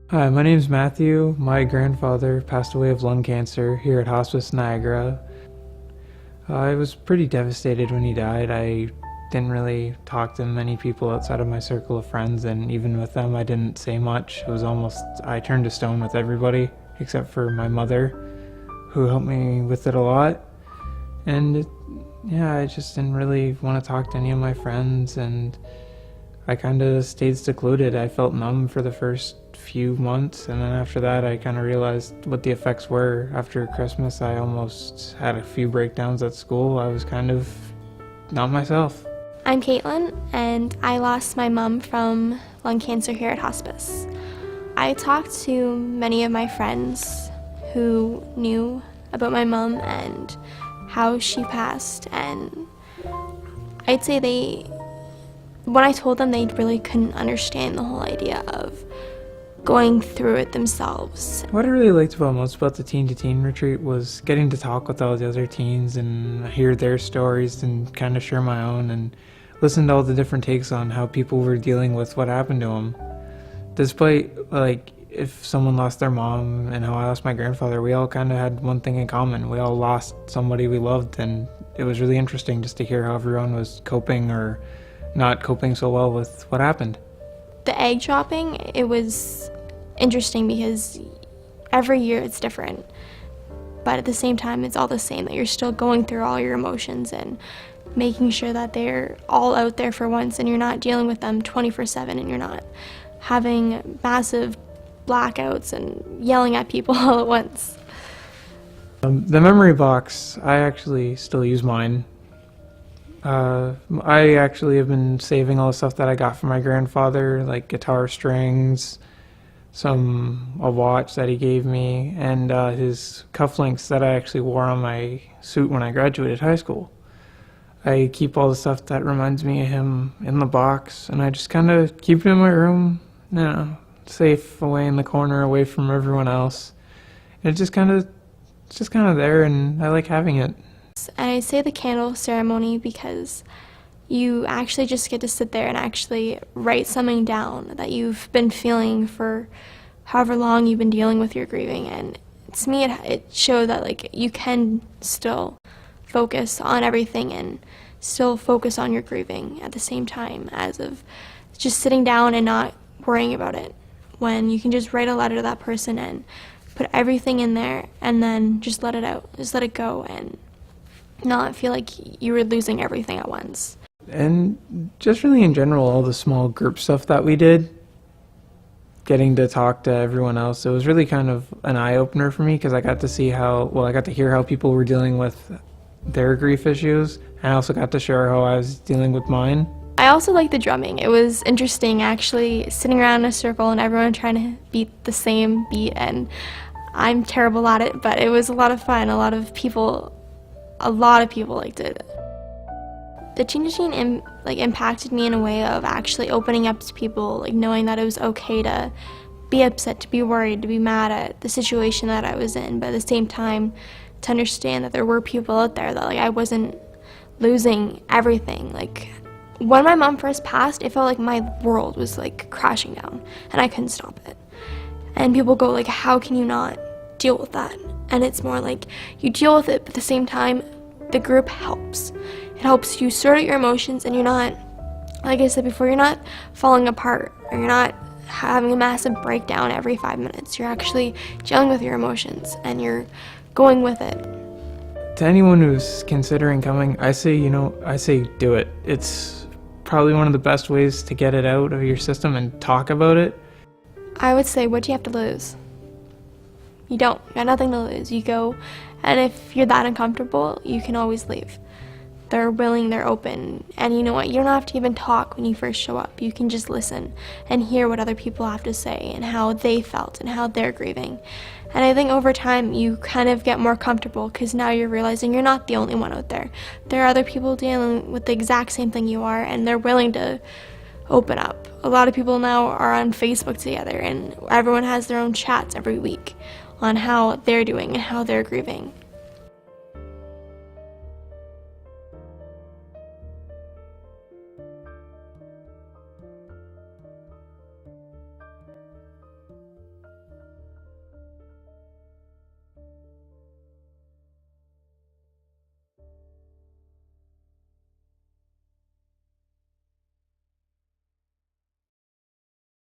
Hi, my name's Matthew. My grandfather passed away of lung cancer here at Hospice Niagara. I was pretty devastated when he died. I didn't really talk to many people outside of my circle of friends, and even with them, I didn't say much. It was almost, I turned to stone with everybody except for my mother, who helped me with it a lot. And yeah, I just didn't really want to talk to any of my friends, and I kind of stayed secluded. I felt numb for the first few months, and then after that I kind of realized what the effects were. After Christmas I almost had a few breakdowns at school. I was kind of not myself. I'm Caitlin, and I lost my mom from lung cancer here at hospice. I talked to many of my friends who knew about my mom and how she passed, and I'd say when I told them, they really couldn't understand the whole idea of going through it themselves. What I really liked most about the Teen2Teen retreat was getting to talk with all the other teens and hear their stories and kind of share my own and listen to all the different takes on how people were dealing with what happened to them. Despite, if someone lost their mom and how I lost my grandfather, we all kind of had one thing in common. We all lost somebody we loved, and it was really interesting just to hear how everyone was coping or not coping so well with what happened. The egg dropping, it was interesting because every year it's different, but at the same time it's all the same, that you're still going through all your emotions and making sure that they're all out there for once, and you're not dealing with them 24/7, and you're not having massive blackouts and yelling at people all at once. The memory box, I actually still use mine. I actually have been saving all the stuff that I got from my grandfather, like guitar strings, a watch that he gave me, and his cufflinks that I actually wore on my suit when I graduated high school. I keep all the stuff that reminds me of him in the box, and I just kind of keep it in my room, safe away in the corner, away from everyone else. And it's just kind of there, and I like having it. And I say the candle ceremony because you actually just get to sit there and actually write something down that you've been feeling for however long you've been dealing with your grieving. And to me, it showed that you can still focus on everything and still focus on your grieving at the same time as of just sitting down and not worrying about it, when you can just write a letter to that person and put everything in there and then just let it out, just let it go, and not feel like you were losing everything at once. And just really in general, all the small group stuff that we did, getting to talk to everyone else, it was really kind of an eye-opener for me, because I got to hear how people were dealing with their grief issues, and I also got to share how I was dealing with mine. I also like the drumming. It was interesting actually sitting around in a circle and everyone trying to beat the same beat, and I'm terrible at it, but it was a lot of fun. A lot of people liked it. The Teen2Teen impacted me in a way of actually opening up to people, knowing that it was okay to be upset, to be worried, to be mad at the situation that I was in, but at the same time to understand that there were people out there that I wasn't losing everything. When my mom first passed, it felt like my world was crashing down and I couldn't stop it. And people go how can you not deal with that? And it's more you deal with it, but at the same time, the group helps. It helps you sort out your emotions, and you're not, like I said before, you're not falling apart, or you're not having a massive breakdown every 5 minutes. You're actually dealing with your emotions, and you're going with it. To anyone who's considering coming, I say do it. It's probably one of the best ways to get it out of your system and talk about it. I would say, what do you have to lose? You don't. You got nothing to lose. You go, and if you're that uncomfortable, you can always leave. They're willing, they're open, and you know what? You don't have to even talk when you first show up. You can just listen and hear what other people have to say and how they felt and how they're grieving. And I think over time, you kind of get more comfortable, because now you're realizing you're not the only one out there. There are other people dealing with the exact same thing you are, and they're willing to open up. A lot of people now are on Facebook together, and everyone has their own chats every week on how they're doing and how they're grieving.